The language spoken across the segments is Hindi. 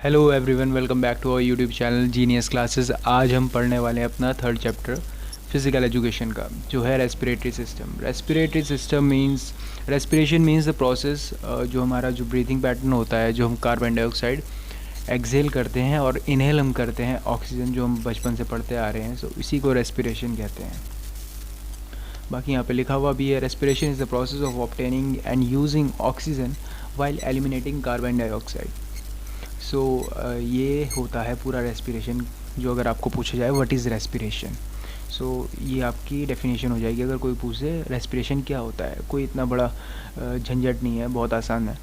Hello everyone, welcome back to our YouTube channel genius classes. आज हम पढ़ने वाले हैं अपना थर्ड चैप्टर फिज़िकल एजुकेशन का, जो है respiratory system. Respiratory system means, respiration means the process जो हमारा जो ब्रीथिंग पैटर्न होता है, जो हम कार्बन डाइऑक्साइड एक्सहेल करते हैं और इनहेल हम करते हैं ऑक्सीजन, जो हम बचपन से पढ़ते आ रहे हैं। सो इसी को रेस्पिरेशन कहते हैं। बाकी यहाँ पे लिखा हुआ भी है, respiration is the process of obtaining and using oxygen while eliminating carbon dioxide. So ये होता है पूरा रेस्पिरेशन। जो अगर आपको पूछा जाए व्हाट इज़ रेस्पिरेशन, सो ये आपकी डेफिनेशन हो जाएगी। अगर कोई पूछे रेस्पिरेशन क्या होता है, कोई इतना बड़ा झंझट नहीं है, बहुत आसान है।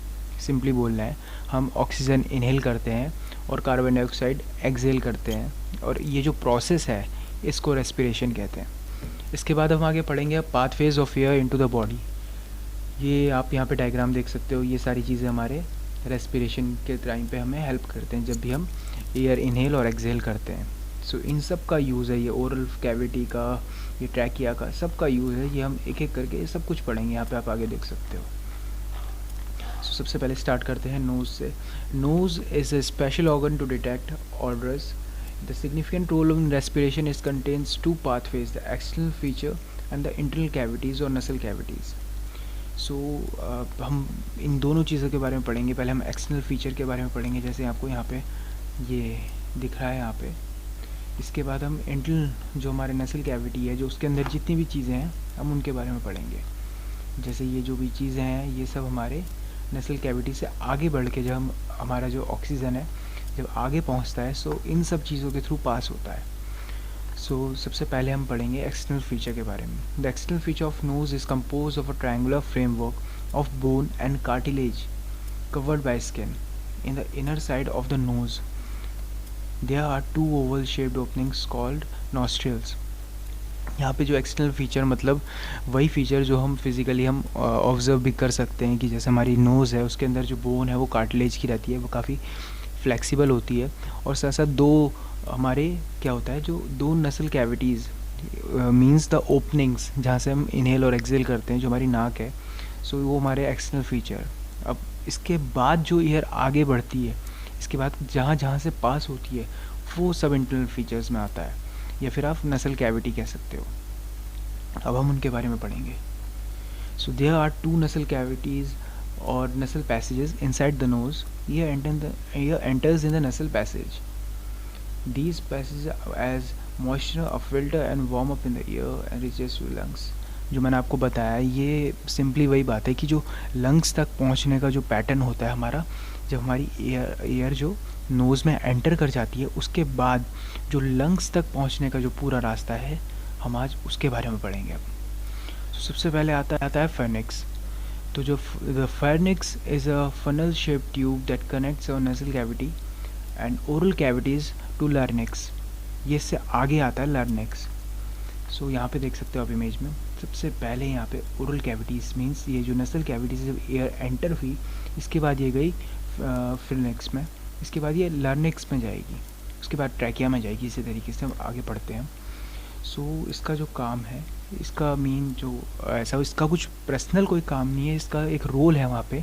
सिंपली बोलना है, हम ऑक्सीजन इनहेल करते हैं और कार्बन डाइऑक्साइड एक्सहेल करते हैं, और ये जो प्रोसेस है इसको रेस्पिरेशन कहते हैं। इसके बाद हम आगे पढ़ेंगे pathways of air into the body. ये आप यहाँ पे डायग्राम देख सकते हो। ये सारी चीज़ें हमारे रेस्पिरेशन के टाइम पे हमें हेल्प करते हैं, जब भी हम एयर इनहेल और एक्सहेल करते हैं। सो इन सब का यूज़ है, ये ओरल कैविटी का, ये ट्रैकिया का, सब का यूज़ है। ये हम एक एक करके ये सब कुछ पढ़ेंगे। यहाँ पे आप आगे देख सकते हो। सो सबसे पहले स्टार्ट करते हैं नोज़ से। Nose is a special organ to detect orders. The significant role in respiration is contains two pathways, the external feature and the internal cavities और नसल कैविटीज़। सो हम इन दोनों चीज़ों के बारे में पढ़ेंगे। पहले हम एक्सटर्नल फीचर के बारे में पढ़ेंगे, जैसे आपको यहाँ पे ये दिख रहा है यहाँ पे। इसके बाद हम इंटरनल, जो हमारे नसल कैविटी है, जो उसके अंदर जितनी भी चीज़ें हैं, हम उनके बारे में पढ़ेंगे। जैसे ये जो भी चीज़ें हैं, ये सब हमारे नसल कैविटी से आगे बढ़ के, जब हमारा जो ऑक्सीजन है जब आगे पहुँचता है, सो इन सब चीज़ों के थ्रू पास होता है। सो सबसे पहले हम पढ़ेंगे एक्सटर्नल फीचर के बारे में। The external feature of nose is compose of a triangular framework of bone and cartilage covered by skin. In the inner side of the nose, there are two oval shaped openings called nostrils. यहाँ पे जो एक्सटर्नल फीचर मतलब वही फीचर जो हम फिज़िकली हम ऑब्ज़र्व भी कर सकते हैं, कि जैसे हमारी नोज़ है, उसके अंदर जो बोन है वो कार्टिलेज की रहती है, वो काफ़ी फ्लेक्सिबल होती है। और साथ साथ दो हमारे क्या होता है, जो दो नसल कैविटीज़ मींस द ओपनिंग्स, जहाँ से हम इनहेल और एक्सहेल करते हैं, जो हमारी नाक है, सो वो हमारे एक्सटर्नल फीचर। अब इसके बाद जो एयर आगे बढ़ती है, इसके बाद जहाँ जहाँ से पास होती है, वो सब इंटरनल फीचर्स में आता है, या फिर आप नसल कैविटी कह सकते हो। अब हम उनके बारे में पढ़ेंगे। सो देयर आर टू नसल कैविटीज़ और नसल passages inside the nose. Air enters in the nasal passage. These passages as moisture a filter and warm up in the ear and reaches to lungs. जो मैंने आपको बताया, ये सिंपली वही बात है कि जो लंग्स तक पहुंचने का जो पैटर्न होता है हमारा, जब हमारी एयर जो नोज़ में एंटर कर जाती है, उसके बाद जो लंग्स तक पहुंचने का जो पूरा रास्ता है, हम आज उसके बारे में पढ़ेंगे। अब सबसे पहले आता है फेनिक्स। तो जो the pharynx is a funnel shape tube that connects our nasal cavity and oral cavities to larynx. ये इससे आगे आता है लार्निक्स। सो यहाँ पे देख सकते हो आप इमेज में। सबसे पहले यहाँ पे ओरल कैविटीज़ मींस ये जो नसल कैविटीज़ जब एयर एंटर हुई, इसके बाद ये गई फिनिक्स में, इसके बाद ये लार्निक्स में जाएगी, उसके बाद ट्रैकिया में जाएगी। इसी तरीके से हम आगे पढ़ते हैं। सो इसका जो काम है, इसका मीन जो ऐसा, इसका कुछ पर्सनल कोई काम नहीं है, इसका एक रोल है वहाँ पे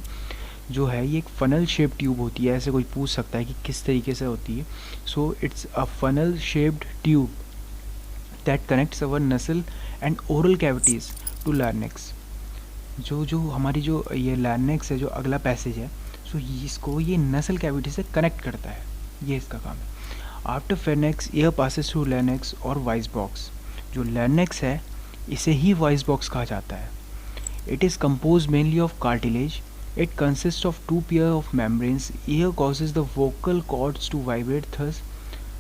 जो है। ये एक फनल शेप्ड ट्यूब होती है। ऐसे कोई पूछ सकता है कि किस तरीके से होती है। So it's a funnel shaped tube that connects our nasal and oral cavities to larynx. जो हमारी जो ये लार्निक्स है, जो अगला पैसेज है, सो इसको ये नसल कैविटी से कनेक्ट करता है। ये इसका काम है। After pharynx air passes through larynx और वॉइस बॉक्स। जो लार्निक्स है, इसे ही वॉइस बॉक्स कहा जाता है। It is compose mainly of cartilage. It consist of two pair of membranes. Air causes the vocal cords to vibrate, thus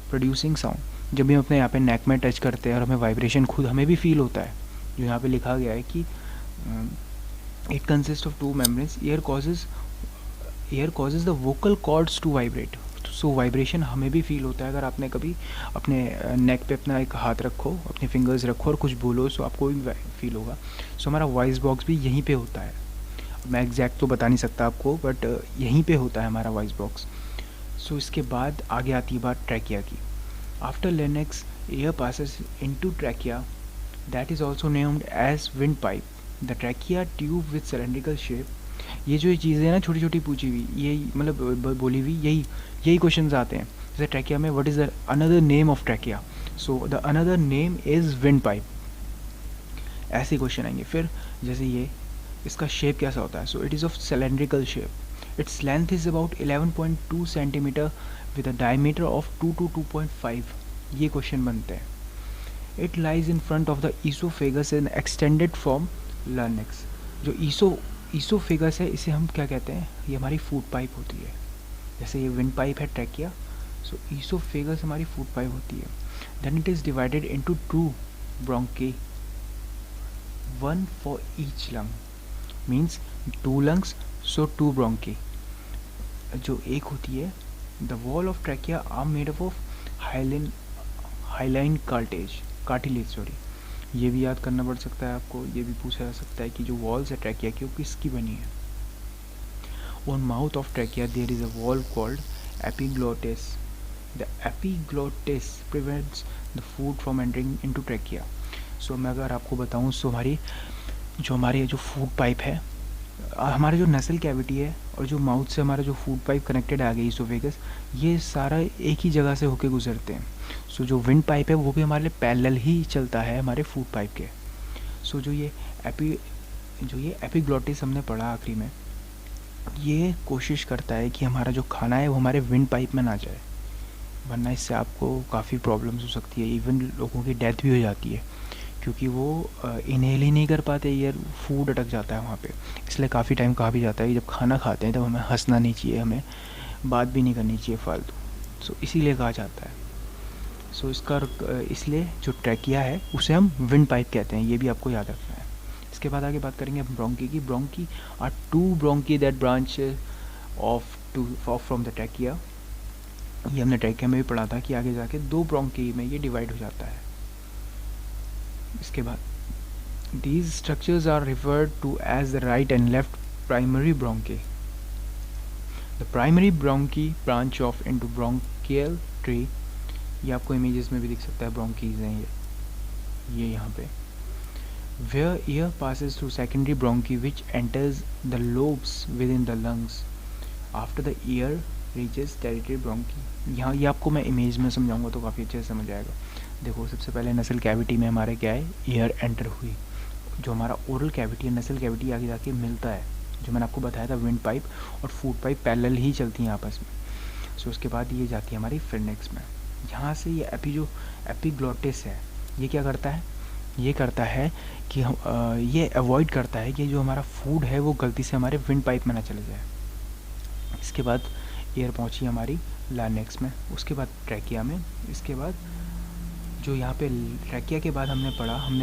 producing sound. जब भी हम अपने यहाँ पे नेक में टच करते हैं और हमें वाइब्रेशन खुद हमें भी फील होता है, जो यहाँ पे लिखा गया है कि it consist of two membranes. Air causes the vocal cords to vibrate. So vibration हमें भी फील होता है। अगर आपने कभी अपने नेक पे अपना एक हाथ रखो, अपने फिंगर्स रखो और कुछ बोलो, सो आपको भी फील होगा। सो हमारा वॉइस बॉक्स भी यहीं पे होता है। मैं एग्जैक्ट तो बता नहीं सकता आपको, बट यहीं पे होता है हमारा वॉइस बॉक्स। सो इसके बाद आगे आती है बात ट्रैकिया की। After larynx air passes into trachea, that is also named as wind pipe. The trachea tube with cylindrical shape ये जो चीज़ें हैं ना छोटी छोटी पूछी हुई, यही मतलब बोली हुई, यही यही क्वेश्चन आते हैं। जैसे ट्रैकिया में what is the another name of trachea, so the another name is wind pipe, ऐसे क्वेश्चन आएंगे। फिर जैसे ये इसका शेप कैसा होता है, so it is of cylindrical shape, its length is about 11.2 centimetre with a diameter of 2 to 2.5, ये क्वेश्चन बनते हैं। It lies in front of the oesophagus in extended from larynx, जो ईसोफेगस है इसे हम क्या कहते हैं, ये हमारी फूड पाइप होती है। जैसे ये विंड पाइप है ट्रैकिया, सो ईसोफेगस हमारी फूड पाइप होती है। Then it is divided into 2 bronchi, 1 for each lung, means 2 lungs, so 2 bronchi। जो एक होती है, the wall of trachea are made up of hyaline cartilage, sorry, ये भी याद करना पड़ सकता है आपको। ये भी पूछा जा सकता है कि जो वॉल्स है ट्रैकिया की वो किसकी बनी है। On mouth of trachea there is a wall called epiglottis, the epiglottis prevents the food from entering into trachea. So मैं अगर आपको बताऊं, सो हमारी जो फूड पाइप है, हमारा जो नसल कैविटी है और जो माउथ से हमारा जो फूड पाइप कनेक्टेड आ गई ईसोफेगस, ये सारा एक ही जगह से होके गुजरते हैं। सो जो विंड पाइप है वो भी हमारे लिए पैरेलल ही चलता है हमारे फूड पाइप के। सो जो ये एपिग्लोटिस हमने पढ़ा आखिरी में, ये कोशिश करता है कि हमारा जो खाना है वो हमारे विंड पाइप में ना जाए, वरना इससे आपको काफ़ी प्रॉब्लम्स हो सकती है, इवन लोगों की डेथ भी हो जाती है, क्योंकि वो इनहेल ही नहीं कर पाते, यार फूड अटक जाता है वहाँ पे। इसलिए काफ़ी टाइम कहा भी जाता है कि जब खाना खाते हैं तब हमें हंसना नहीं चाहिए, हमें बात भी नहीं करनी चाहिए फालतू। सो इसीलिए कहा जाता है। सो इसलिए जो ट्रैकिया है उसे हम विंड पाइप कहते हैं, ये भी आपको याद रखना है। इसके बाद आगे बात करेंगे हम ब्रोंकी की। Bronchi are 2 bronchi that branch off from the trachea. ये हमने ट्रैकिया में भी पढ़ा था कि आगे जाके 2 ब्रोंकी में ये डिवाइड हो जाता है। इसके बाद these structures are referred to as the right and left primary bronchi. The primary bronchi branch off into bronchial tree, ये आपको इमेजेस में भी दिख सकता है, ब्रोंकीज हैं ये यहाँ पे। Where air passes through secondary bronchi which enters the lobes within the lungs after the air reaches tertiary bronchi। यहाँ ये आपको मैं इमेज में समझाऊंगा तो काफ़ी अच्छे से समझ आएगा। देखो, सबसे पहले नसल कैविटी में हमारे क्या है, एयर एंटर हुई, जो हमारा ओरल कैविटी है, नसल कैविटी आगे जाके मिलता है, जो मैंने आपको बताया था विंड पाइप और फूड पाइप पैरेलल ही चलती हैं आपस में। सो उसके बाद ये जाती है हमारी फिरनेक्स में। यहाँ से ये एपिग्लोटिस है, ये क्या करता है, ये करता है कि हम ये अवॉइड करता है कि जो हमारा फूड है वो गलती से हमारे विंड पाइप में ना चले जाए। इसके बाद एयर पहुँची हमारी लार्नेक्स में, उसके बाद ट्रैकिया में। इसके बाद जो यहाँ पे ट्रैकिया के बाद हमने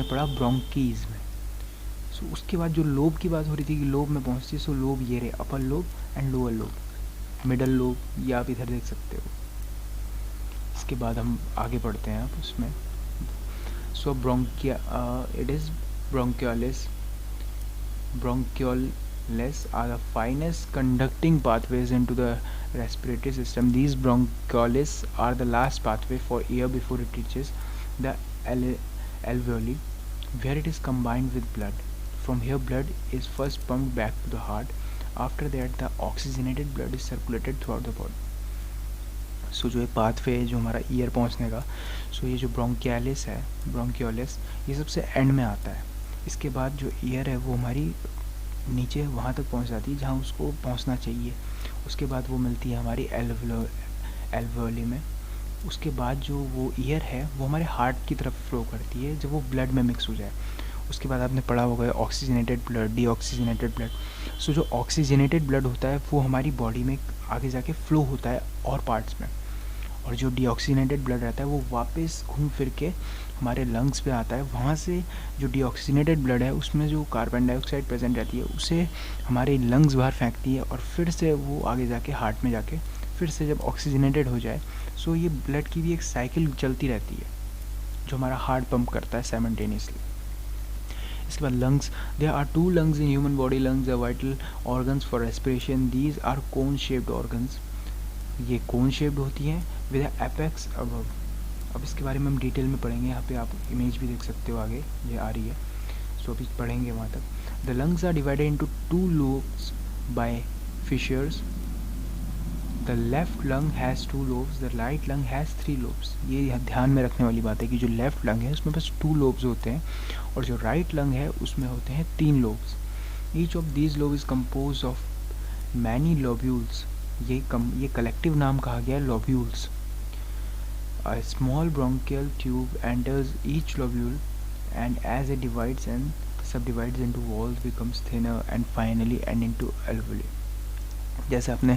पढ़ा ब्रोंकीज में। सो उसके बाद जो लोब की बात हो रही थी कि लोब में पहुँचती है, सो लोब ये रहे, upper lobe and lower lobe, middle lobe, ये आप इधर देख सकते हो। इसके बाद हम आगे बढ़ते हैं आप उसमें। So bronchia it is bronchioles are the finest conducting pathways into the respiratory system. These bronchioles are the last pathway for air before it reaches the alveoli, where it is combined with blood. From here, blood is first pumped back to the heart. After that, the oxygenated blood is circulated throughout the body. सो जो ये पाथवे है जो हमारा ईयर पहुंचने का, सो ये जो ब्रोंकियालिस है, ब्रोंकियोलिस, ये सबसे एंड में आता है। इसके बाद जो ईयर है वो हमारी नीचे वहाँ तक पहुँच जाती है जहाँ उसको पहुँचना चाहिए। उसके बाद वो मिलती है हमारी एल्वेओली में। उसके बाद जो वो ईयर है वो हमारे हार्ट की तरफ फ्लो करती है जब वो ब्लड में मिक्स हो जाए। उसके बाद आपने पढ़ा होगा ऑक्सीजनेटेड ब्लड, डीऑक्सीजनेटेड ब्लड। सो जो ऑक्सीजनेटेड ब्लड होता है वो हमारी बॉडी में आगे जाके फ्लो होता है और पार्ट्स में, और जो डीऑक्सीजनेटेड ब्लड रहता है वो वापस घूम फिर के हमारे लंग्स पे आता है। वहाँ से जो डीऑक्सीजनेटेड ब्लड है उसमें जो कार्बन डाइऑक्साइड प्रेजेंट रहती है उसे हमारे लंग्स बाहर फेंकती है, और फिर से वो आगे जाके हार्ट में जाके फिर से जब ऑक्सीजनेटेड हो जाए, सो ये ब्लड की भी एक साइकिल चलती रहती है जो हमारा हार्ट पंप करता है साइमल्टेनियसली। इसके बाद lungs, there are 2 lungs in human body. Lungs are vital organs for respiration. These are cone shaped organs, ये कोन शेप्ड होती हैं विद एपेक्स अबव। अब इसके बारे में हम डिटेल में पढ़ेंगे, यहाँ पे आप इमेज भी देख सकते हो, आगे ये आ रही है, सो अभी पढ़ेंगे वहाँ तक। The lungs are divided into 2 loops by fissures. The left lung has 2 lobes, the right lung has 3 lobes. ये ध्यान में रखने वाली बात है कि जो लेफ्ट लंग है उसमें बस 2 lobes होते हैं और जो राइट लंग है उसमें होते हैं 3 lobes. Each of these lobes is composed of many lobules. ये कलेक्टिव नाम कहा गया है lobules. A small bronchial tube enters each lobule and as it divides and subdivides into walls becomes thinner and finally end into alveoli. जैसे आपने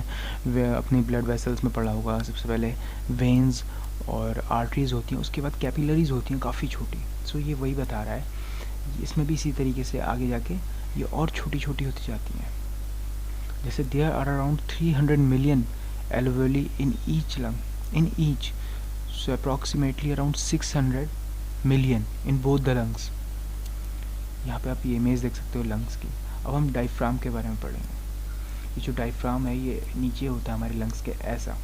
अपनी ब्लड वेसल्स में पढ़ा होगा, सबसे पहले वेन्स और आर्टरीज होती हैं, उसके बाद कैपिलरीज होती हैं काफ़ी छोटी. सो ये वही बता रहा है. इसमें भी इसी तरीके से आगे जाके ये और छोटी छोटी होती जाती हैं. जैसे there are around 300 million alveoli in each lung, in each. So approximately around 600 million in both the lungs. यहाँ पे आप ये इमेज देख सकते हो लंग्स की. अब हम डायफ्राम के बारे में पढ़ेंगे. ये जो डायफ्राम है ये नीचे होता है हमारे लंग्स के ऐसा.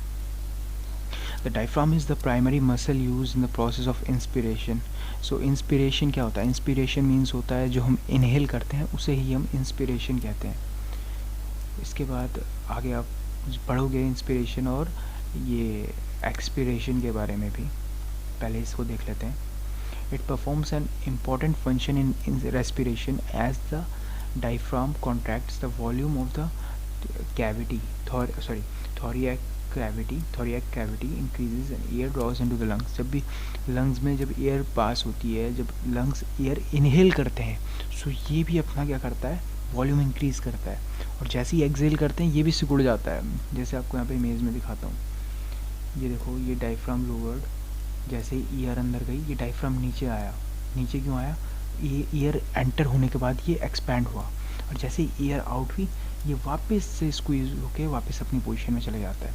The diaphragm is the primary muscle use in the process of inspiration. So inspiration क्या होता है? इंस्पिरेशन मीन्स होता है जो हम इनहेल करते हैं उसे ही हम इंस्पिरेशन कहते हैं. इसके बाद आगे आप पढ़ोगे इंस्पिरेशन और ये एक्सपिरेशन के बारे में भी. पहले इसको देख लेते हैं. It performs an important function in respiration as the diaphragm contracts the volume of the cavity, thoracic cavity increases and air draws into the lungs. जब भी lungs में जब एयर पास होती है, जब lungs एयर इनहेल करते हैं, सो ये भी अपना क्या करता है, वॉल्यूम इंक्रीज़ करता है. और जैसे ही एक्सहेल करते हैं ये भी सिकुड़ जाता है. जैसे आपको यहाँ पे इमेज में दिखाता हूँ. ये देखो, ये डायफ्राम लोवर्ड, जैसे ही ईयर अंदर गई ये डायफ्राम नीचे आया. नीचे क्यों आया? ये ईयर एंटर होने के बाद ये एक्सपैंड हुआ और जैसे ही ईयर आउट हुई ये वापस से स्क्वीज होके वापस अपनी पोजीशन में चले जाता है.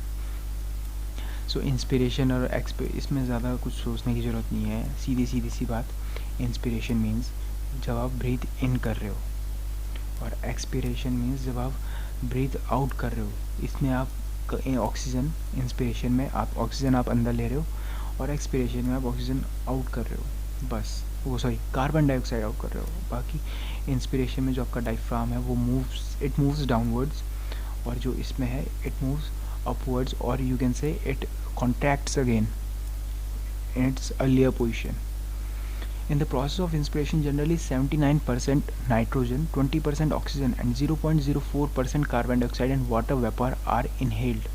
सो इंस्पिरेशन और इसमें ज़्यादा कुछ सोचने की ज़रूरत नहीं है. सीधी सी बात. इंस्पिरेशन मीन्स जब आप ब्रीथ इन कर रहे हो और एक्सपिरेशन मीन्स जब आप ब्रीथ आउट कर रहे हो. इसमें आप ऑक्सीजन, इंस्पिरेशन में आप ऑक्सीजन आप अंदर ले रहे हो और एक्सपिरेशन में आप ऑक्सीजन आउट कर रहे हो. बस कार्बन डाइऑक्साइड आउट कर रहे हो. बाकी इंस्पिरेशन में जो आपका डायफ्राम है वो इट मूव्स डाउनवर्ड्स और जो इसमें है इट मूव्स अपवर्ड्स और you can say it contracts again in its earlier position. In the process of inspiration generally 79% nitrogen, 20% oxygen and 0.04% carbon dioxide and water vapour are inhaled.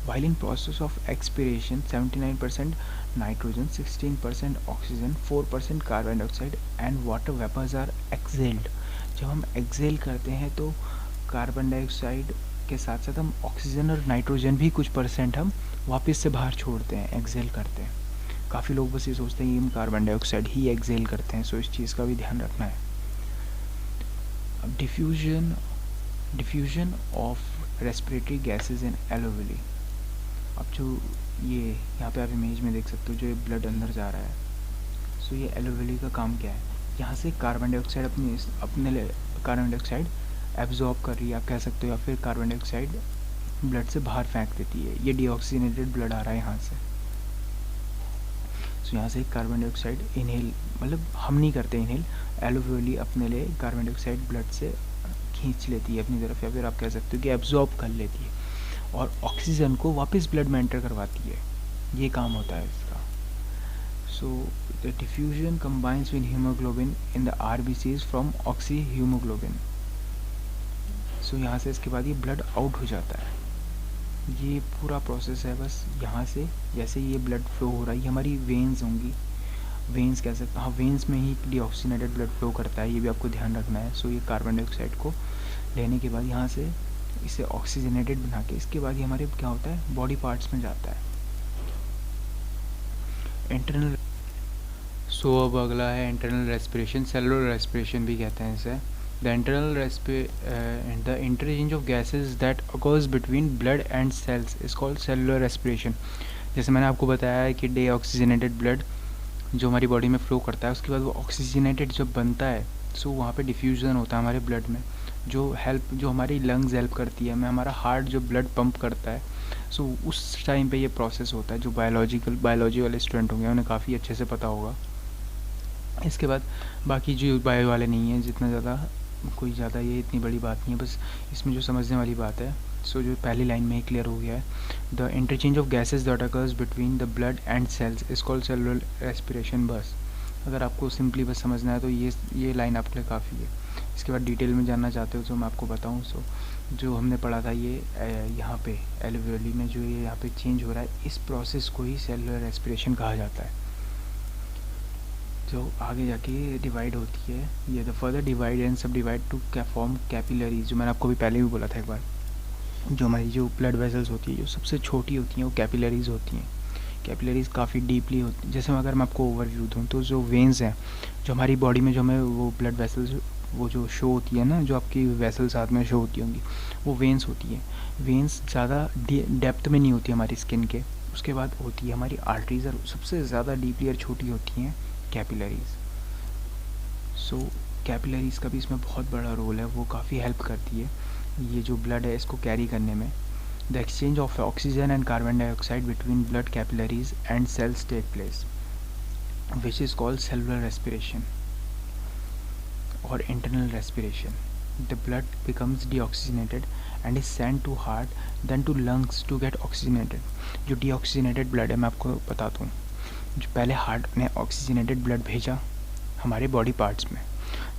While in process of expiration 79% nitrogen, 16% oxygen, 4% carbon dioxide and water vapors are exhaled. जब हम exhale करते हैं तो कार्बन डाइऑक्साइड के साथ साथ हम ऑक्सीजन और नाइट्रोजन भी कुछ परसेंट हम वापस से बाहर छोड़ते हैं, एक्सहेल करते हैं. काफ़ी लोग बस ये सोचते हैं कि हम कार्बन डाइऑक्साइड ही एक्सहेल करते हैं. सो इस चीज़ का भी ध्यान रखना है. अब diffusion of respiratory gases in एलोवेली. अब जो ये यहाँ पे आप इमेज में देख सकते हो जो ये ब्लड अंदर जा रहा है. सो ये एलोवेली का काम क्या है? यहाँ से कार्बन डाइऑक्साइड अपने कार्बन डाइऑक्साइड एब्जॉर्ब कर रही है आप कह सकते हो, या फिर कार्बन डाइऑक्साइड ब्लड से बाहर फेंक देती है. ये डीऑक्सीजनेटेड ब्लड आ रहा है यहाँ से. सो यहाँ से कार्बन डाइऑक्साइड इनहेल, मतलब हम नहीं करते इनहेल, एलोवेली अपने लिए कार्बन डाइऑक्साइड ब्लड से खींच लेती है अपनी तरफ, या फिर आप कह सकते हो कि एब्जॉर्ब कर लेती है और ऑक्सीजन को वापस ब्लड में एंटर करवाती है. ये काम होता है इसका. So the diffusion combines with haemoglobin in the RBCs from oxy haemoglobin. So यहाँ से इसके बाद ये ब्लड आउट हो जाता है. ये पूरा प्रोसेस है. बस यहाँ से जैसे ये ब्लड फ्लो हो रहा है, ये हमारी वेन्स होंगी, वेन्स कह सकते हैं, हाँ वेन्स में ही डीऑक्सीनेटेड ब्लड फ्लो करता है. ये भी आपको ध्यान रखना है. सो ये कार्बन डाइऑक्साइड को लेने के बाद यहाँ से इसे ऑक्सीजनेटेड बना के इसके बाद ये हमारे क्या होता है, बॉडी पार्ट्स में जाता है. इंटरनल. सो अब अगला है इंटरनल रेस्पिरेशन, सेलुलर रेस्पिरेशन भी कहते हैं इसे. The interchange of gases that occurs between blood and cells is called cellular respiration. जैसे मैंने आपको बताया है कि डीऑक्सीजनेटेड ब्लड जो हमारी बॉडी में फ्लो करता है उसके बाद वो ऑक्सीजनेटेड जब बनता है, सो वहाँ पे डिफ्यूज़न होता है हमारे ब्लड में, जो हमारी लंग्स हेल्प करती है, हमारा हार्ट जो ब्लड पंप करता है. सो उस टाइम पे ये प्रोसेस होता है. जो बायोलॉजी वाले स्टूडेंट होंगे उन्हें काफ़ी अच्छे से पता होगा. इसके बाद बाकी जो बायो वाले नहीं हैं जितना ज़्यादा कोई ज़्यादा ये इतनी बड़ी बात नहीं है, बस इसमें जो समझने वाली बात है। सो जो पहली लाइन में ही क्लियर हो गया है, the interchange of gases that occurs between the blood and cells is called cellular respiration. बस अगर आपको सिंपली बस समझना है तो ये लाइन आपके लिए काफ़ी है। इसके बाद डिटेल में जानना चाहते हो तो मैं आपको बताऊँ। सो जो हमने पढ़ा था ये यहाँ पे एल्वेओली में जो ये यहाँ पे चेंज हो रहा है, इस प्रोसेस को ही सेलुलर रेस्पिरेशन कहा जाता है। जो आगे जाके डिवाइड होती है, ये द फर्दर डिवाइड एंड सब डिवाइड टू फॉर्म कैपिलरीज, जो मैंने आपको भी पहले भी बोला था एक बार। जो हमारी जो ब्लड वेसल्स होती है जो सबसे छोटी होती हैं वो कैपिलरीज होती हैं। कैपिलरीज काफ़ी डीपली होती हैं। जैसे अगर मैं आपको ओवरव्यू दूँ तो जो वेन्स हैं जो हमारी बॉडी में, जो हमें वो ब्लड वेसल्स वो जो शो होती है ना, जो आपकी वेसल्स साथ में शो होती होंगी, वो वेन्स होती हैं। वेन्स ज़्यादा डेप्थ में नहीं होती हमारी स्किन के। उसके बाद होती है हमारी आर्टरीज, और सबसे ज़्यादा डीपली और छोटी होती हैं कैपिलरीज। सो कैपिलरीज का भी इसमें बहुत बड़ा रोल है, वो काफ़ी हेल्प करती है ये जो ब्लड है इसको कैरी करने में। The exchange of oxygen and carbon dioxide between blood capillaries and cells take place which is called cellular respiration और internal respiration. The blood becomes deoxygenated and is sent to heart then to lungs to get oxygenated। जो deoxygenated blood है मैं आपको बताता हूँ, जो पहले हार्ट ने ऑक्सीजनेटेड ब्लड भेजा हमारे बॉडी पार्ट्स में,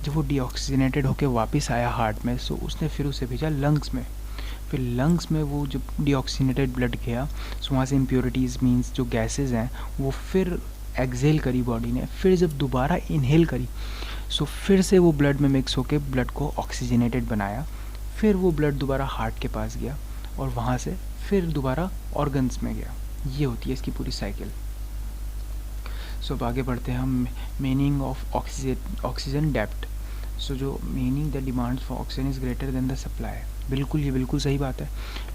जब वो डीऑक्सीजनेटेड होकर वापस आया हार्ट में, सो उसने फिर उसे भेजा लंग्स में। फिर लंग्स में वो जब डीऑक्सीजनेटेड ब्लड गया, सो वहाँ से इम्प्योरिटीज़ मीन्स जो गैसेस हैं वो फिर एक्सेल करी बॉडी ने। फिर जब दोबारा इनहेल करी, सो फिर से वो ब्लड में मिक्स होकर ब्लड को ऑक्सीजनेटेड बनाया। फिर वो ब्लड दोबारा हार्ट के पास गया और वहाँ से फिर दोबारा ऑर्गन्स में गया। ये होती है इसकी पूरी साइकिल। सो अब आगे बढ़ते हैं हम। मीनिंग ऑफ ऑक्सीजन डेप्थ। सो जो meaning the demand for oxygen is greater than the supply. बिल्कुल, ये बिल्कुल सही बात है।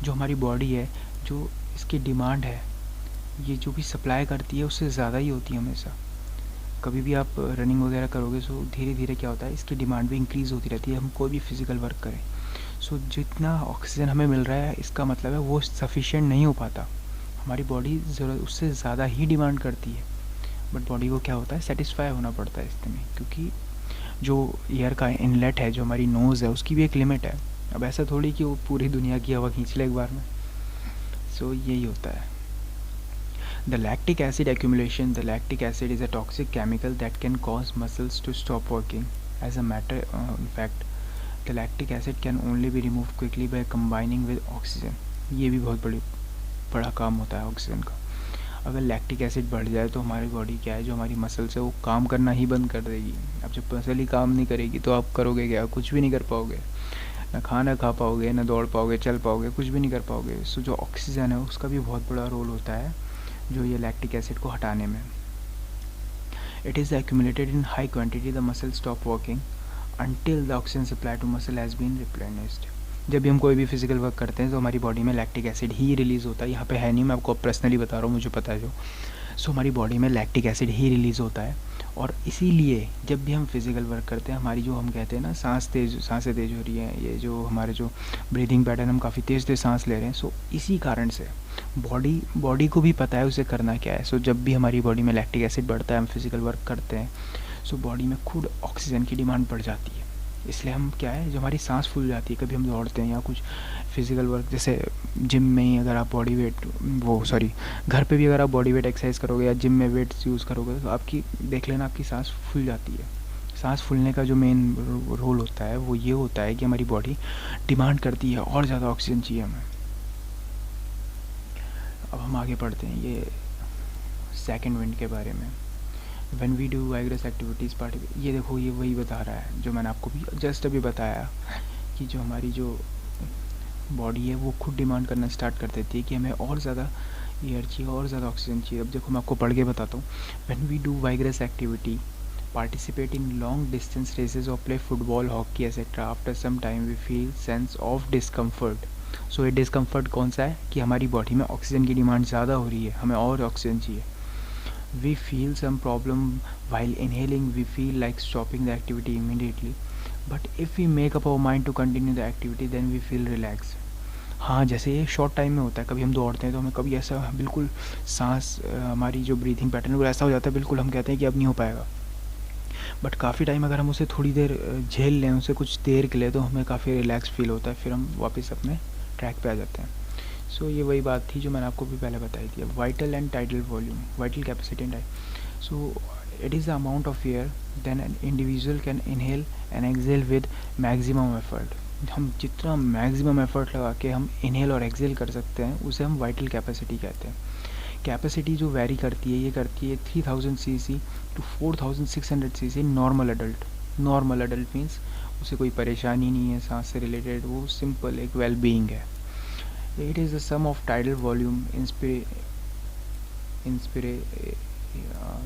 जो हमारी बॉडी है, जो इसकी डिमांड है, ये जो भी सप्लाई करती है उससे ज़्यादा ही होती है हमेशा। कभी भी आप रनिंग वगैरह करोगे सो धीरे धीरे क्या होता है, इसकी डिमांड भी इंक्रीज़ होती रहती है। हम कोई भी फिज़िकल वर्क करें, सो जितना ऑक्सीजन हमें मिल रहा है इसका मतलब है वो सफिशिएंट नहीं हो पाता। हमारी बॉडी ज़रूरत उससे ज़्यादा ही डिमांड करती है, बट बॉडी को क्या होता है, सेटिस्फाई होना पड़ता है इसमें, क्योंकि जो एयर का इनलेट है, जो हमारी नोज़ है, उसकी भी एक लिमिट है। अब ऐसा थोड़ी कि वो पूरी दुनिया की हवा खींच ले एक बार में। सो यही होता है। The lactic acid accumulation. The lactic acid is a toxic chemical that can cause muscles to stop working. As a matter in fact, the lactic acid can only be removed quickly by combining with oxygen. ये भी बहुत बड़ा काम होता है ऑक्सीजन का। अगर लैक्टिक एसिड बढ़ जाए तो हमारी बॉडी क्या है, जो हमारी मसल्स है वो काम करना ही बंद कर देगी। अब जब मसल ही काम नहीं करेगी तो आप करोगे क्या, कुछ भी नहीं कर पाओगे। ना खाना खा पाओगे, ना दौड़ पाओगे, चल पाओगे, कुछ भी नहीं कर पाओगे। सो जो ऑक्सीजन है उसका भी बहुत बड़ा रोल होता है जो ये लैक्टिक एसिड को हटाने में। It is accumulated in high quantity, the muscle stop working until the oxygen supply to muscle has been replenished. जब भी हम कोई भी फिजिकल वर्क करते हैं तो हमारी बॉडी में लैक्टिक एसिड ही रिलीज़ होता है। यहाँ पे है नहीं, मैं आपको पर्सनली बता रहा हूँ, मुझे पता है जो। सो हमारी बॉडी में लैक्टिक एसिड ही रिलीज़ होता है, और इसीलिए जब भी हम फिज़िकल वर्क करते हैं, हमारी जो हम कहते हैं ना सांसें तेज़ हो रही हैं, ये जो हमारे जो ब्रीदिंग पैटर्न, हम काफ़ी तेज़ सांस ले रहे हैं। सो इसी कारण से बॉडी को भी पता है उसे करना क्या है। सो जब भी हमारी बॉडी में लैक्टिक एसिड बढ़ता है, हम फिज़िकल वर्क करते हैं, सो बॉडी में खुद ऑक्सीजन की डिमांड बढ़ जाती है। इसलिए हम क्या है, जो हमारी सांस फूल जाती है, कभी हम दौड़ते हैं या कुछ फिज़िकल वर्क, जैसे जिम में ही अगर आप घर पे भी अगर आप बॉडी वेट एक्सरसाइज करोगे या जिम में वेट्स यूज़ करोगे तो आपकी देख लेना आपकी सांस फूल जाती है। सांस फूलने का जो मेन रोल होता है वो ये होता है कि हमारी बॉडी डिमांड करती है और ज़्यादा ऑक्सीजन चाहिए हमें। अब हम आगे पढ़ते हैं ये सेकंड विंड के बारे में। व्हेन वी डू वाइग्रस एक्टिविटीज़ ये देखो, ये वही बता रहा है जो मैंने आपको भी जस्ट अभी बताया कि जो हमारी जो बॉडी है वो खुद डिमांड करना स्टार्ट कर देती है कि हमें और ज़्यादा एयर चाहिए और ज़्यादा ऑक्सीजन चाहिए। अब देखो मैं आपको पढ़ के बताता हूँ। When we do vigorous activity, participate in long distance races और play football, hockey etcetera, after some time we feel sense of discomfort. So ये डिस्कम्फर्ट कौन सा है कि हमारी बॉडी में ऑक्सीजन की डिमांड ज़्यादा हो रही है, हमें और ऑक्सीजन चाहिए। We feel some problem while inhaling, we feel like stopping the activity immediately, but if we make up our mind to continue the activity then we feel relaxed। हाँ, जैसे ये शॉर्ट टाइम में होता है, कभी हम दौड़ते हैं तो हमें कभी ऐसा बिल्कुल सांस हमारी जो ब्रीथिंग पैटर्न है वो ऐसा हो जाता है, बिल्कुल हम कहते हैं कि अब नहीं हो पाएगा। बट काफ़ी टाइम अगर हम उसे थोड़ी देर झेल लें, उसे कुछ देर के लिए, तो हमें काफ़ी रिलैक्स फील होता है, फिर हम वापस अपने ट्रैक पे आ जाते हैं। सो ये वही बात थी जो मैंने आपको भी पहले बताई थी। अब vital and tidal volume, vital capacity and so it is the amount of air then an individual can inhale and exhale with maximum effort. हम जितना मैक्सिमम एफर्ट लगा के हम इनहेल और एक्सेल कर सकते हैं, उसे हम वाइटल कैपेसिटी कहते हैं। कैपेसिटी जो वेरी करती है, ये करती है 3000 cc to 4600 cc normal adult. Normal adult means उसे कोई परेशानी नहीं है सांस से रिलेटेड, वो सिंपल एक वेल बीइंग है। It is the sum of tidal volume इंस्पिरे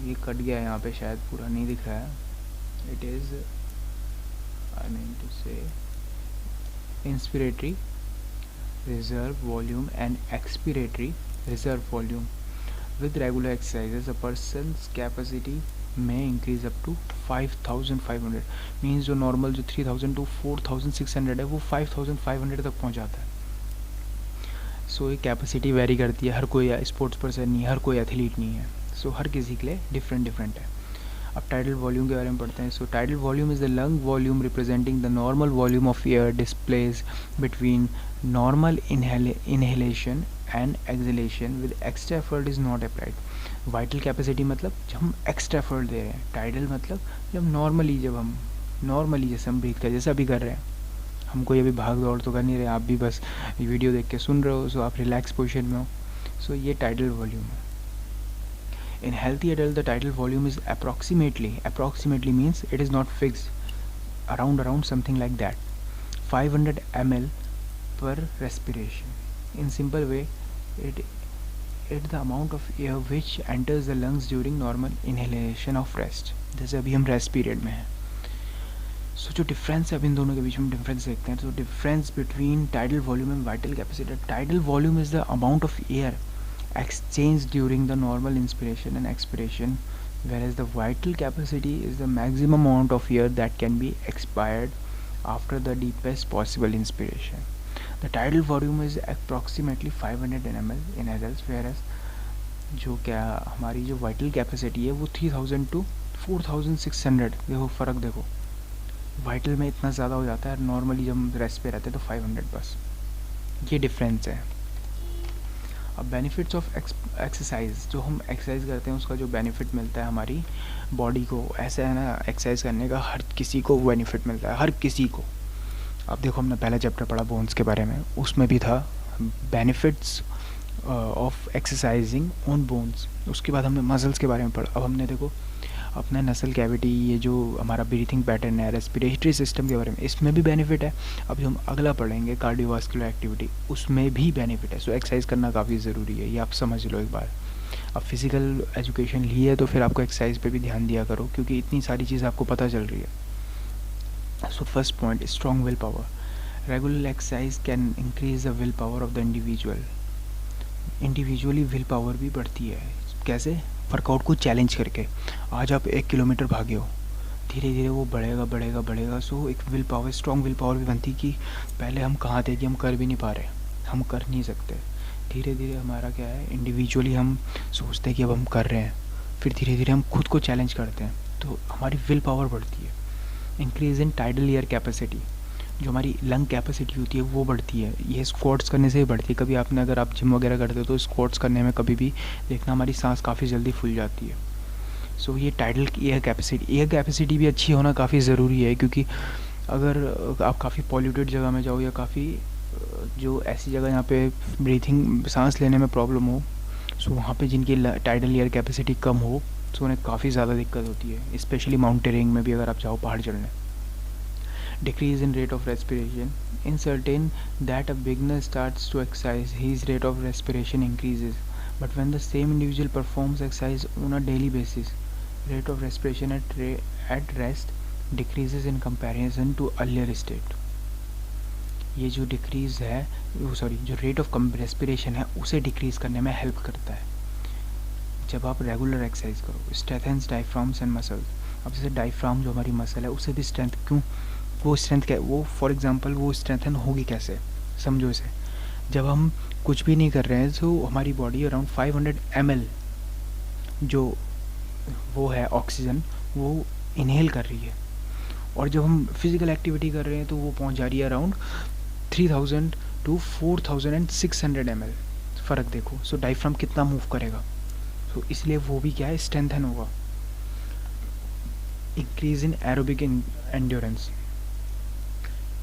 ये कट गया है यहाँ पे, शायद पूरा नहीं दिख रहा है। It is I mean to say inspiratory reserve volume and expiratory reserve volume. With regular exercises, a person's capacity may increase up to 5500 means जो नॉर्मल जो 3000 टू 4600 है, वो 5500 तक पहुंच जाता है। सो ये कैपेसिटी वेरी करती है, हर कोई स्पोर्ट्स पर्सन नहीं है, हर कोई एथलीट नहीं है। सो हर किसी के लिए डिफरेंट डिफरेंट है। अब टाइडल वॉल्यूम के बारे में पढ़ते हैं। So tidal volume is the lung volume representing the normal volume of air displace between normal inhalation and exhalation with extra effort is not applied. Vital capacity मतलब जब हम एक्स्ट्रा एफर्ट दे रहे हैं। टाइडल मतलब जब नॉर्मली जैसे हम ब्रीथ कर, जैसे अभी कर रहे हैं, हम कोई अभी भाग दौड़ तो कर नहीं रहे, आप भी बस वीडियो देख के सुन रहे हो, सो आप रिलैक्स पोजिशन में हो। सो ये टाइडल वॉल्यूम है। In healthy adult, the tidal volume is approximately means it is not fixed, around something like that, 500 ml per respiration. In simple way, it the amount of air which enters the lungs during normal inhalation of rest. जैसे अभी हम रेस्ट पीरियड में हैं। सो जो डिफरेंस है अब इन दोनों के बीच में डिफरेंस देखते हैं। तो difference between tidal volume and vital capacity. Tidal volume is the amount of air exchanged during the normal inspiration and expiration, whereas the vital capacity is the maximum amount of air that can be expired after the deepest possible inspiration. The tidal volume is approximately 500 ml in adults, whereas जो क्या हमारी जो वाइटल कैपेसिटी है वो 3000 टू 4600। देखो फ़र्क देखो, वाइटल में इतना ज़्यादा हो जाता है, नॉर्मली जब हम रेस्ट पे रहते हैं तो 500 बस। ये डिफरेंस है। अब बेनिफिट्स ऑफ एक्सरसाइज, जो हम एक्सरसाइज करते हैं उसका जो बेनिफिट मिलता है हमारी बॉडी को, ऐसा है ना, एक्सरसाइज करने का हर किसी को बेनिफिट मिलता है, हर किसी को। अब देखो हमने पहला चैप्टर पढ़ा बोन्स के बारे में, उसमें भी था benefits of exercising on bones. उसके बाद हमने मसल्स के बारे में पढ़ा। अब हमने देखो अपना नसल कैविटी, ये जो हमारा ब्रीथिंग पैटर्न है, रेस्पिरेटरी सिस्टम के बारे में, इसमें भी बेनिफिट है। अब जो हम अगला पढ़ेंगे कार्डियोवास्कुलर एक्टिविटी, उसमें भी बेनिफिट है। सो एक्सरसाइज करना काफ़ी ज़रूरी है, ये आप समझ लो एक बार। अब फिज़िकल एजुकेशन ली है तो फिर आपको एक्सरसाइज पे भी ध्यान दिया करो, क्योंकि इतनी सारी चीज़ आपको पता चल रही है। So first point, strong will power. Regular exercise can increase the will power of the individual. Individually will power भी बढ़ती है। कैसे? वर्कआउट को चैलेंज करके। आज आप 1 किलोमीटर भागे हो, धीरे धीरे वो बढ़ेगा। सो एक will power, strong will power भी बनती कि पहले हम कहाँ थे कि हम कर भी नहीं पा रहे, हम कर नहीं सकते। धीरे धीरे हमारा क्या है, इंडिविजुअली हम सोचते हैं कि अब हम कर रहे हैं, फिर धीरे धीरे हम खुद को चैलेंज करते हैं, तो हमारी विल पावर बढ़ती है। Increase in tidal air capacity, जो हमारी लंग कैपेसिटी होती है वो बढ़ती है। ये स्क्वाट्स करने से ही बढ़ती है। कभी आपने, अगर आप जिम वगैरह करते हो तो स्क्वाट्स करने में कभी भी देखना हमारी सांस काफ़ी जल्दी फूल जाती है। सो ये टाइडल एयर कैपेसिटी भी अच्छी होना काफ़ी ज़रूरी है, क्योंकि अगर आप काफ़ी पॉल्यूटेड जगह में जाओ या काफ़ी जो ऐसी जगह यहाँ पे ब्रीथिंग, सांस लेने में प्रॉब्लम हो, सो वहाँ पे जिनकी टाइडल एयर कैपेसिटी कम हो, सो उन्हें काफ़ी ज़्यादा दिक्कत होती है। स्पेशली माउंटेनियरिंग में भी अगर आप जाओ पहाड़ चढ़ने। Decrease in rate of respiration. In certain that a beginner starts to exercise, his rate of respiration increases. But when the same individual performs exercise on a daily basis, rate of respiration at rest decreases in comparison to earlier state. ये जो डिक्रीज है, जो रेट ऑफ रेस्पिरेशन है, उसे डिक्रीज करने में हेल्प करता है जब आप रेगुलर एक्सरसाइज करो। Strengthens diaphragms and muscles. अब जैसे डायफ्राम जो हमारी मसल है, उसे भी स्ट्रेंथ, क्यों वो स्ट्रेंथ क्या, वो फॉर एग्जांपल वो स्ट्रेंथन होगी कैसे, समझो इसे। जब हम कुछ भी नहीं कर रहे हैं तो हमारी बॉडी अराउंड 500 ml जो वो है ऑक्सीजन, वो इनहेल कर रही है, और जब हम फिज़िकल एक्टिविटी कर रहे हैं तो वो पहुंच जा रही है अराउंड 3000 to 4600 ml। फ़र्क देखो। सो डायफ्राम कितना मूव करेगा, तो इसलिए वो भी क्या है, स्ट्रेंथन होगा। Increase in aerobic endurance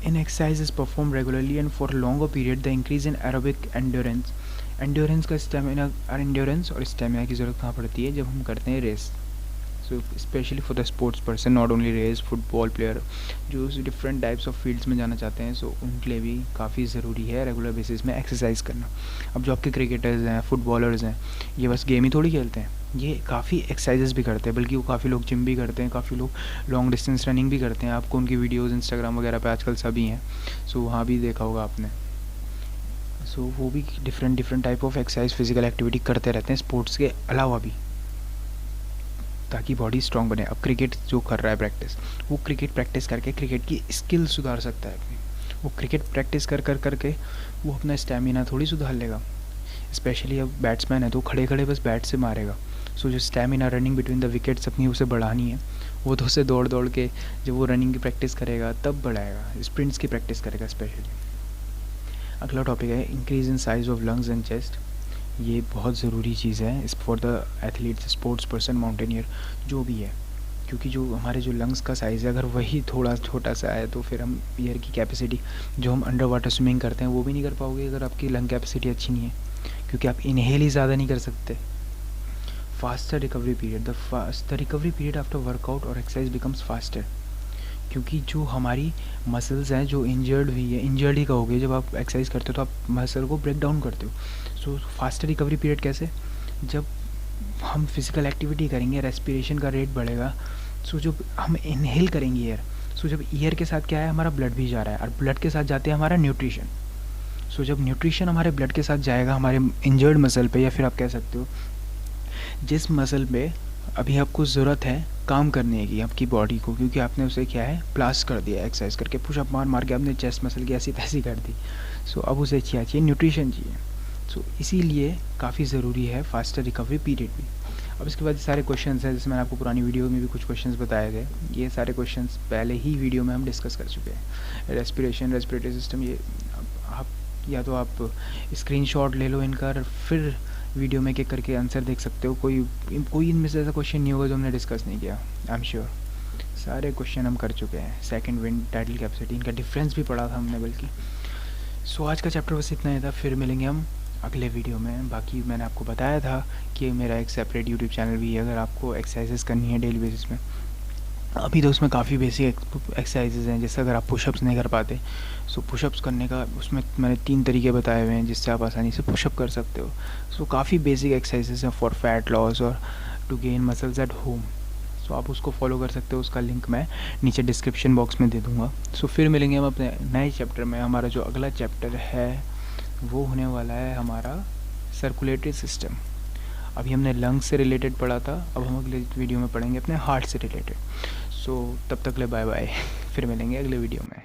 in exercise perform regularly and for longer period the increase in aerobic endurance. Endurance का स्टेमिना, एंड्योरेंस और स्टेमिना की ज़रूरत कहाँ पड़ती है, जब हम करते हैं race. So specially for the sports person, not only race, football player जो डिफरेंट टाइप्स ऑफ फील्ड्स में जाना चाहते हैं, सो उनके लिए भी काफ़ी ज़रूरी है रेगुलर बेसिस में एक्सरसाइज करना। अब जो आपके क्रिकेटर्स हैं, फुटबॉलर्स हैं, ये बस गेम ही थोड़ी खेलते हैं, ये काफ़ी एक्सरसाइजेस भी करते हैं, बल्कि वो काफ़ी लोग जिम भी करते हैं, काफ़ी लोग लॉन्ग डिस्टेंस रनिंग भी करते हैं। आपको उनकी वीडियोज़ इंस्टाग्राम वगैरह पे आजकल सभी हैं, सो वहाँ भी देखा होगा आपने। सो वो भी different type of exercise, physical activity करते रहते हैं स्पोर्ट्स के अलावा भी, ताकि बॉडी स्ट्रांग बने। अब क्रिकेट जो कर रहा है प्रैक्टिस, वो क्रिकेट प्रैक्टिस करके क्रिकेट की स्किल सुधार सकता है अपनी। वो क्रिकेट प्रैक्टिस करके वो अपना स्टेमिना थोड़ी सुधार लेगा। स्पेशली अब बैट्समैन है तो खड़े खड़े बस बैट से मारेगा। सो जो stamina, running between the wickets अपनी उसे बढ़ानी है, वो तो उसे दौड़ के जब वो रनिंग की प्रैक्टिस करेगा तब बढ़ाएगा, स्प्रिंट्स की प्रैक्टिस करेगा स्पेशली। अगला टॉपिक है increase in size of lungs and chest. ये बहुत ज़रूरी चीज़ है for the athletes, sports person, mountaineer जो भी है, क्योंकि जो हमारे जो लंग्स का साइज़ है अगर वही थोड़ा छोटा सा है तो फिर हम एयर की कैपेसिटी जो हम अंडर वाटर स्विमिंग करते हैं वो भी नहीं कर पाओगे अगर आपकी लंग कैपेसिटी अच्छी नहीं है, क्योंकि आप इनहेल ही ज़्यादा नहीं कर सकते। Faster recovery period, the recovery period after workout और एक्सरसाइज बिकम्स फास्टर, क्योंकि जो हमारी मसल्स हैं जो इंजर्ड हुई है, इंजर्ड ही कहोगे, जब आप एक्सरसाइज करते हो तो आप मसल को ब्रेक डाउन करते हो। सो फास्टर रिकवरी पीरियड कैसे, जब हम फिज़िकल एक्टिविटी करेंगे, रेस्पिरेशन का रेट बढ़ेगा। सो जब हम इनहेल करेंगे एयर, सो जब एयर के साथ क्या है, हमारा ब्लड भी जा रहा है, और ब्लड के साथ जाते हैं हमारा न्यूट्रिशन। सो जब न्यूट्रिशन हमारे ब्लड के साथ जाएगा हमारे इंजर्ड मसल पे, या फिर आप कह सकते हो जिस मसल पे अभी आपको ज़रूरत है काम करने की आपकी बॉडी को, क्योंकि आपने उसे क्या है, प्लास्ट कर दिया एक्सरसाइज करके, पुशअप मार के आपने चेस्ट मसल की ऐसी तैसी कर दी। सो अब उसे चाहिए न्यूट्रिशन चाहिए। सो इसीलिए काफ़ी ज़रूरी है फास्टर रिकवरी पीरियड भी। अब इसके बाद सारे क्वेश्चंस हैं, जैसे मैंने आपको पुरानी वीडियो में भी कुछ क्वेश्चंस बताए थे, ये सारे क्वेश्चंस पहले ही वीडियो में हम डिस्कस कर चुके हैं। रेस्पिरेशन, रेस्पिरेटरी सिस्टम, ये आप या तो आप स्क्रीनशॉट ले लो इनका, फिर वीडियो में एक करके आंसर देख सकते हो। कोई इनमें से ऐसा क्वेश्चन नहीं होगा जो हमने डिस्कस नहीं किया, आई एम श्योर सारे क्वेश्चन हम कर चुके हैं। सेकंड विंड, टाइटल कैपेसिटी, इनका डिफरेंस भी पढ़ा था हमने बल्कि। सो आज का चैप्टर बस इतना ही था, फिर मिलेंगे हम अगले वीडियो में। बाकी मैंने आपको बताया था कि मेरा एक सेपरेट यूट्यूब चैनल भी है, अगर आपको एक्सरसाइजेस करनी है डेली बेसिस में। अभी तो उसमें काफ़ी बेसिक एक्सरसाइजेज हैं, जैसे अगर आप पुशअप्स नहीं कर पाते, सो पुशअप्स करने का उसमें मैंने 3 तरीके बताए हुए हैं जिससे आप आसानी से पुशअप कर सकते हो। सो काफ़ी बेसिक एक्सरसाइजेज हैं फॉर फैट लॉस और to gain muscles at home. So आप उसको फॉलो कर सकते हो, उसका लिंक मैं नीचे डिस्क्रिप्शन बॉक्स में दे दूँगा। सो फिर मिलेंगे हम अपने नए चैप्टर में। हमारा जो अगला चैप्टर है वो होने वाला है हमारा सर्कुलेटरी सिस्टम। अभी हमने लंग्स से रिलेटेड पढ़ा था, अब हम अगले वीडियो में पढ़ेंगे अपने हार्ट से रिलेटेड। सो तब तक ले बाय बाय, फिर मिलेंगे अगले वीडियो में।